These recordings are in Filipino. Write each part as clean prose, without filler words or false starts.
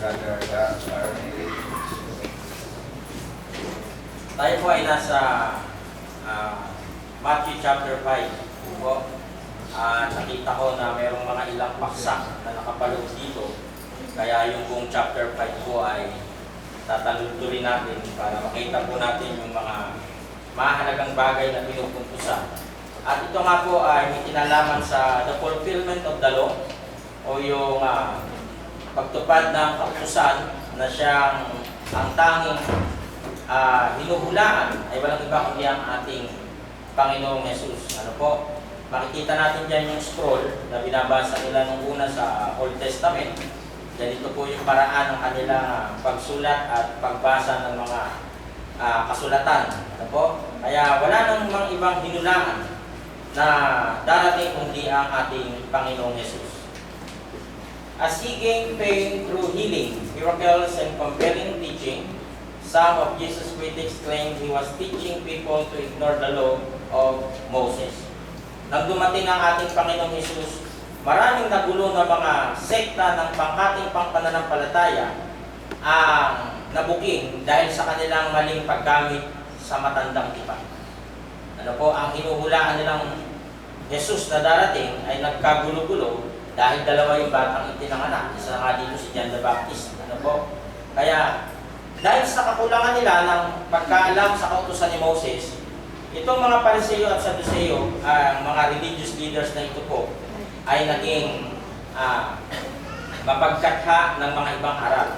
Brother Arnel. Tayo po ay nasa Matthew chapter 5 po. Nakita ko na mayroong mga ilang paksa na nakapaloob dito. Kaya yung buong chapter 5 po ay tataludturin natin para makita po natin yung mga mahalagang bagay na pinupuntusan. At ito nga po ay may kinalaman sa the fulfillment of the law o yung pagtupad ng kautusan na siyang ang tanging hinuhulaan ay walang iba kundi ang ating Panginoong Jesus. Ano po? Makikita natin dyan yung scroll na binabasa nila nung una sa Old Testament. Ganito po yung paraan ng kanilang pagsulat at pagbasa ng mga kasulatan. Ano po? Kaya wala nang mga ibang hinulaan na darating kundi ang ating Panginoong Jesus. As He gained fame through healing, miracles, and compelling teaching, some of Jesus' critics claimed He was teaching people to ignore the law of Moses. Nang dumating ang ating Panginoong Jesus, maraming nagulo na mga sekta ng pangkating pangpananampalataya ang nabuking dahil sa kanilang maling paggamit sa matandang tipan. Ano po, ang hinuhulaan nilang Jesus na darating ay nagkagulo-gulo dahil dalawa yung batang itinanganak. Isa nga dito si John the Baptist. Ano po? Kaya dahil sa kakulangan nila ng pagkaalam sa kautusan ni Moses, itong mga Pariseo at Saduseo, mga religious leaders na ito po, ay naging mapagkatha ng mga ibang aral.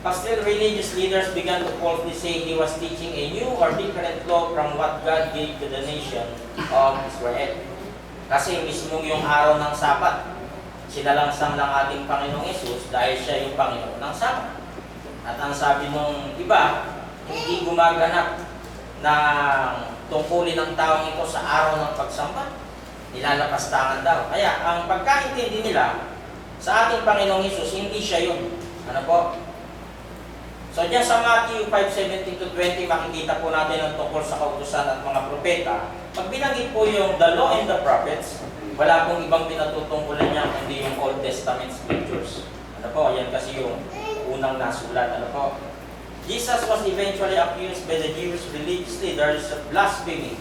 But still, religious leaders began to falsely say He was teaching a new or different law from what God gave to the nation of Israel. Kasi mismo yung araw ng Sabat, sinalangsang ng ating Panginoong Yesus dahil siya yung Panginoon ng Sabat. At ang sabi nung iba, hindi gumaganap ng tungkulin ng taong ito sa araw ng pagsamba. Nilalapastangan daw. Kaya ang pagkaintindi nila sa ating Panginoong Hesus, hindi siya yun. Ano po? So diyan sa Matthew 5:17-20, makikita po natin ang tungkol sa kautusan at mga propeta. Pag binanggit po yung the law and the prophets, wala pong ibang pinatutungkulan niya kundi yung Old Testament scriptures. Ano po? Yan kasi yung unang nasulat. Ano po? Jesus was eventually accused by the Jewish religious leaders of blasphemy,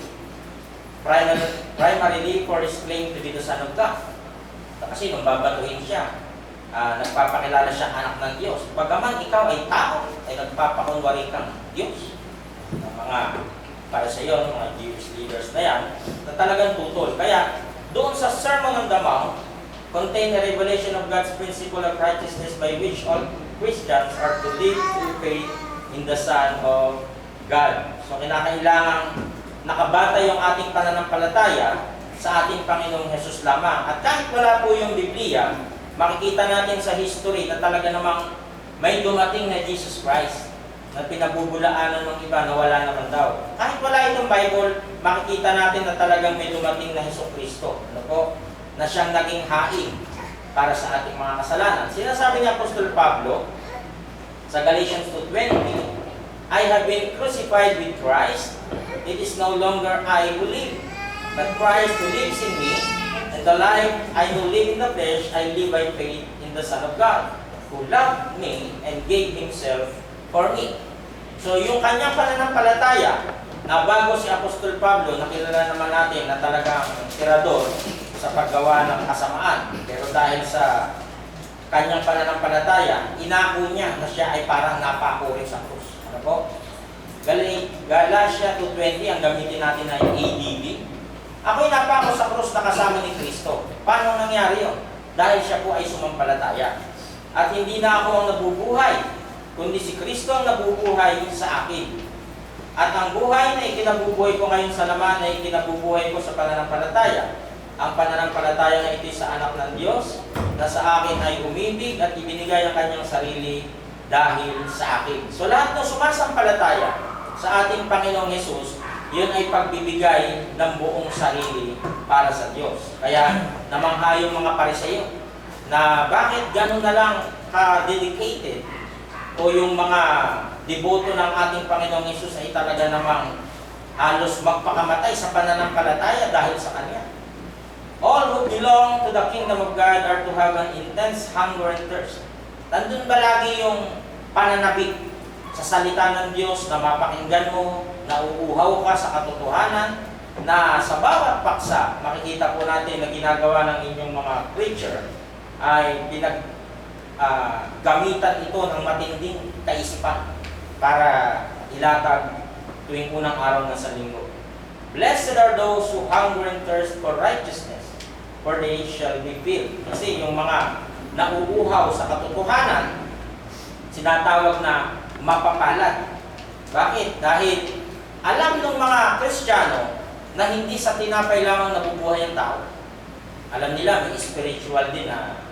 primarily for his claim to be the Son of God. Kasi nung babatuhin siya, nagpapakilala siya anak ng Diyos. Bagaman ikaw ay tao, ay nagpapakunwari kang Diyos. Ng mga para sa iyo, mga Jewish leaders na yan, na talagang tutol. Kaya doon sa Sermon on the Mount, contain a revelation of God's principle of righteousness by which all Christians are to live through faith in the Son of God. So kinakailangan nakabata yung ating pananampalataya sa ating Panginoong Hesus lamang. At kahit wala po yung Biblia, makikita natin sa history na talaga namang may dumating na Jesus Christ na pinabubulaanan ng iba na wala naman daw. Kahit wala itong Bible, makikita natin na talagang may dumating na Hesukristo. Ano po? Na siyang naging hain para sa ating mga kasalanan. Sinasabi ni Apostol Pablo sa Galatians 2:20, I have been crucified with Christ. It is no longer I who live, but Christ who lives in me. And the life I who live in the flesh, I live by faith in the Son of God, who loved me and gave Himself for me. So yung kanyang pananampalataya, na bago si Apostol Pablo, nakilala naman natin na talagang tirador sa paggawa ng kasamaan. Pero dahil sa kanyang pananampalataya, inako niya na siya ay parang napako rin sa krus. Ano po? Galatia 2:20, ang gamitin natin ay ADB. Ako'y napako sa krus na kasama ni Kristo. Paano nangyari yun? Dahil siya po ay sumampalataya. At hindi na ako ang nabubuhay, kundi si Kristo ang nabubuhay sa akin. At ang buhay na ikinabubuhay ko ngayon sa laman ay ikinabubuhay ko sa pananampalataya. Ang pananampalataya na ito sa anak ng Diyos, na sa akin ay umibig at ibinigay ang kanyang sarili dahil sa akin. So lahat ng sumasampalataya sa ating Panginoong Hesus, yun ay pagbibigay ng buong sarili para sa Diyos. Kaya namangha yung mga Pariseo na bakit ganun na lang ka-dedicated o yung mga deboto ng ating Panginoong Hesus ay talaga namang halos magpakamatay sa pananampalataya dahil sa Kanya. All who belong to the kingdom of God are to have an intense hunger and thirst Nandun ba lagi yung pananabik sa salita ng Diyos na mapakinggan mo, na uuhaw ka sa katotohanan, na sa bawat paksa, makikita po natin na ginagawa ng inyong mga preacher ay gamitan ito ng matinding kaisipan para ilatag tuwing unang araw ng sa linggo. Blessed are those who hunger and thirst for righteousness, for they shall be filled. Kasi yung mga nauuhaw sa katotohanan, sinatawag na mapapalad. Bakit? Dahil alam ng mga Kristiyano na hindi sa tinapay lamang nabubuhay ang tao. Alam nila may spiritual din na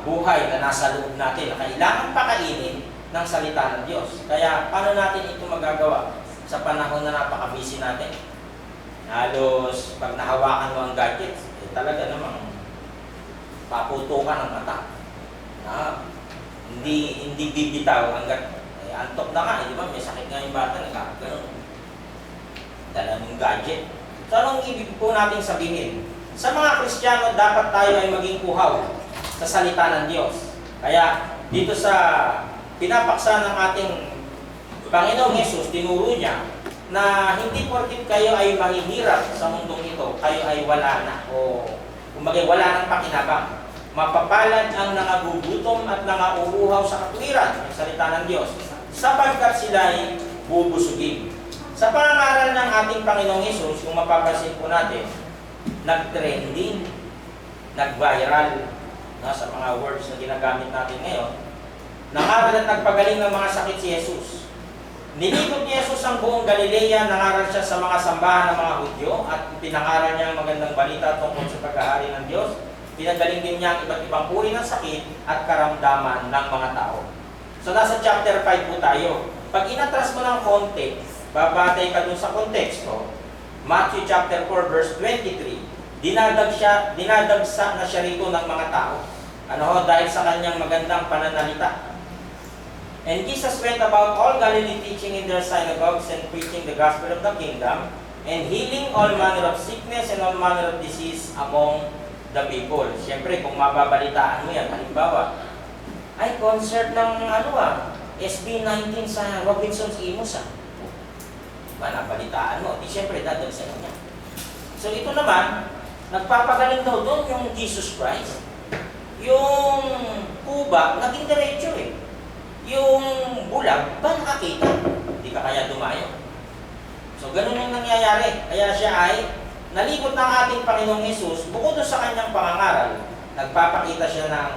buhay na nasa loob natin na kailangan pakainin ng salita ng Diyos. Kaya paano natin ito magagawa sa panahon na napaka-busy natin? Halos pag nahawakan mo ang gadgets, talaga namang paputukan ng mata. Hindi bibitaw hanggat antok na nga, di ba? May sakit nga yung bata, nagkakagano'n. Dala ng gadget. So anong ibig po natin sabihin? Sa mga Kristiyano, dapat tayo ay maging uhaw sa salita ng Diyos. Kaya dito sa pinapaksa ng ating Panginoong Hesus, tinuro niya na hindi porket kayo ay mahihirap sa mundong ito, kayo ay wala na o kumbaga wala nang pakinabang. Mapapalad ang nangagugutom at nangauuhaw sa katwiran, ang salita ng Diyos, sapagkat sila ay bubusugin. Sa pangangaral ng ating Panginoong Hesus, kung mapapansin po natin, nag-trending, nag-viral, sa mga words na ginagamit natin ngayon, nangaral at nagpagaling ng mga sakit si Jesus. Nilikot ni Jesus ang buong Galilea, nangaral siya sa mga sambahan ng mga Hudyo at pinangaral niya ang magandang balita tungkol sa pag-aari ng Diyos. Pinagaling din niya ang iba't ibang uri ng sakit at karamdaman ng mga tao. So nasa chapter 5 po tayo. Pag inatras mo ng konti, babatay ka dun sa konteksto, Matthew chapter 4 verse 23, dinadagsa na siya rito ng mga tao. Dahil sa kanyang magandang pananalita. And Jesus went about all Galilee teaching in their synagogues and preaching the gospel of the kingdom and healing all manner of sickness and all manner of disease among the people. Siyempre, kung mababalitaan mo yan, halimbawa, ay concert ng SB19 sa Robinson's Imus. Nabalitaan mo, di siyempre dadagsa niya. So ito naman, nagpapagaling daw doon yung Jesus Christ. Yung kuba, naging diretso eh. Yung bulag, ba nakakita? Hindi ka kaya dumayo. So ganun yung nangyayari. Kaya siya ay nalikot ng ating Panginoong Hesus, bukod doon sa kanyang pangangaral, nagpapakita siya ng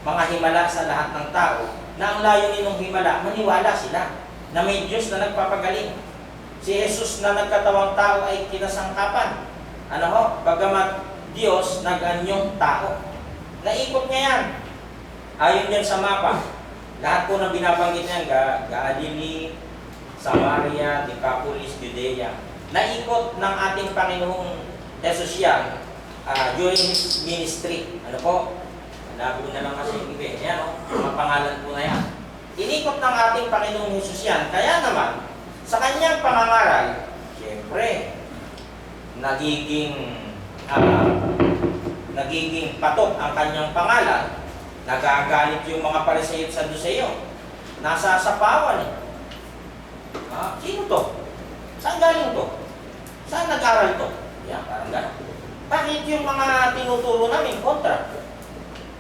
mga himala sa lahat ng tao, na ang layunin ng himala, maniwala sila na may Diyos na nagpapagaling. Si Jesus na nagkatawang tao ay kinasangkapan. Bagamat Diyos, nag-anyong tao. Naikot niya yan. Ayon yan sa mapa. Lahat po ng binabanggit niya, Galilee, Samaria, Decapolis, Judea. Naikot ng ating Panginoong Jesus yan during His ministry. Labo na lang kasi yung iba. Yan, mga pangalan po na yan. Inikot ng ating Panginoong Jesus yan. Kaya naman, sa kanyang pangangaral, siyempre, nagiging patok ang kanyang pangalan, nagagalit yung mga Pariseo at Saduceo. Nasasapawan eh. Sino to? Saan galing to? Saan nag-aral to? Yan, parang gano'n. Bakit yung mga tinuturo namin kontra?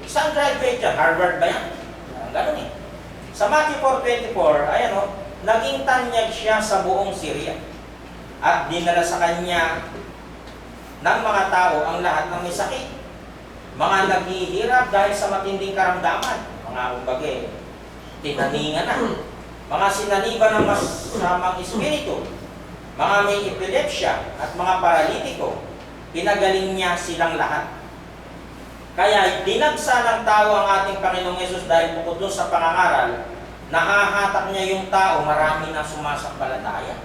Saan graduate yan? Harvard ba yan? Parang gano'n eh. Sa Matthew 4:24, naging tanyag siya sa buong Syria at dinala sa kanya ng mga tao ang lahat ng may sakit. Mga naghihirap dahil sa matinding karamdaman. Mga tinaningan na. Mga sinaniba ng masamang espiritu. Mga may epilepsya at mga paralitiko. Pinagaling niya silang lahat. Kaya dinagsa ng tao ang ating Panginoong Hesus dahil bukod doon sa pangangaral, nahahatak niya yung tao, marami na sumasampalataya.